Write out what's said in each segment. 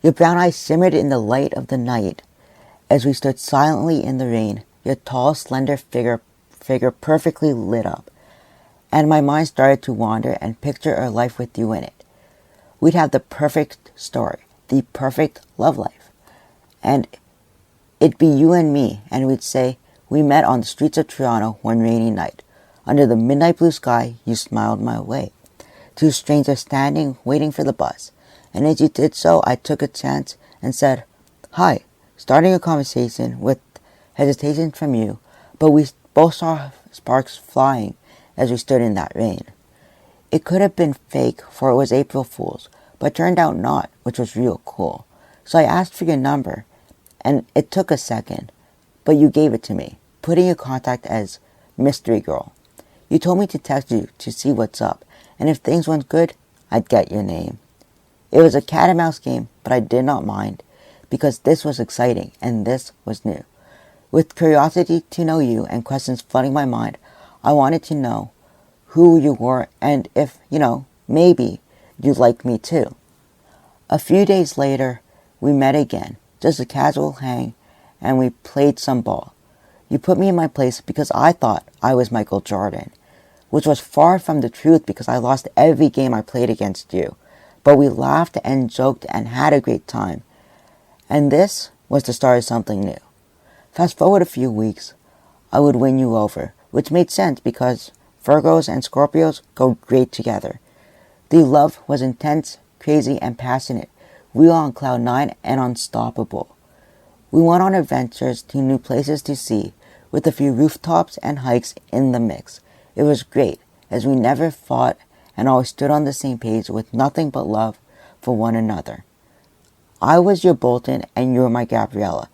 Your brown eyes shimmered in the light of the night as we stood silently in the rain, your tall, slender figure perfectly lit up. And my mind started to wander and picture a life with you in it. We'd have the perfect story, the perfect love life. And it'd be you and me, and we'd say, we met on the streets of Toronto one rainy night. Under the midnight blue sky, you smiled my way. Two strangers standing, waiting for the bus. And as you did so, I took a chance and said, hi, starting a conversation with hesitation from you, but we both saw sparks flying as we stood in that rain. It could have been fake, for it was April Fool's, but turned out not, which was real cool. So I asked for your number, and it took a second, but you gave it to me, putting your contact as Mystery Girl. You told me to text you to see what's up, and if things went good, I'd get your name. It was a cat and mouse game, but I did not mind, because this was exciting, and this was new. With curiosity to know you and questions flooding my mind, I wanted to know who you were and if, maybe you'd like me too. A few days later, we met again, just a casual hang, and we played some ball. You put me in my place because I thought I was Michael Jordan, which was far from the truth because I lost every game I played against you. But we laughed and joked and had a great time. And this was the start of something new. Fast forward a few weeks, I would win you over, which made sense because Virgos and Scorpios go great together. The love was intense, crazy, and passionate. We were on cloud 9 and unstoppable. We went on adventures to new places to see, with a few rooftops and hikes in the mix. It was great, as we never fought and always stood on the same page with nothing but love for one another. I was your Bolton and you were my Gabriella,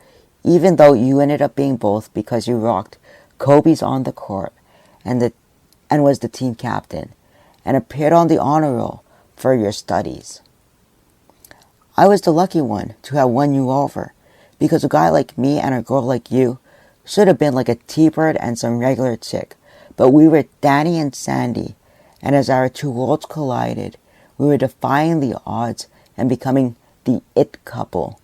even though you ended up being both because you rocked Kobe's on the court and was the team captain, and appeared on the honor roll for your studies. I was the lucky one to have won you over, because a guy like me and a girl like you should have been like a T-Bird and some regular chick, but we were Danny and Sandy, and as our two worlds collided, we were defying the odds and becoming the it couple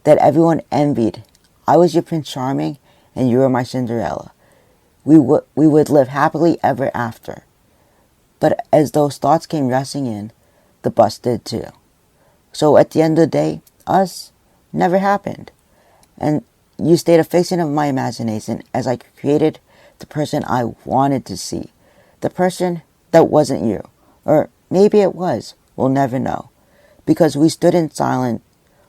that everyone envied. I was your Prince Charming, and you were my Cinderella. We would live happily ever after. But as those thoughts came rushing in, the bus did too. So at the end of the day, us never happened. And you stayed a fiction of my imagination as I created the person I wanted to see. The person that wasn't you. Or maybe it was. We'll never know. Because we stood in silence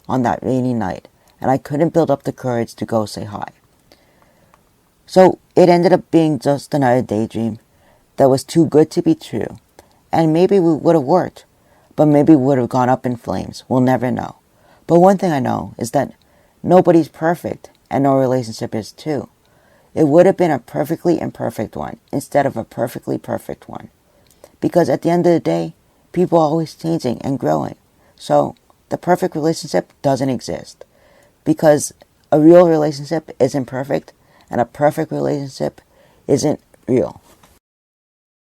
on that rainy night, and I couldn't build up the courage to go say hi. So it ended up being just another daydream that was too good to be true. And maybe we would have worked, but maybe we would have gone up in flames. We'll never know. But one thing I know is that nobody's perfect, and no relationship is too. It would have been a perfectly imperfect one instead of a perfectly perfect one. Because at the end of the day, people are always changing and growing. So the perfect relationship doesn't exist. Because a real relationship isn't perfect, and a perfect relationship isn't real.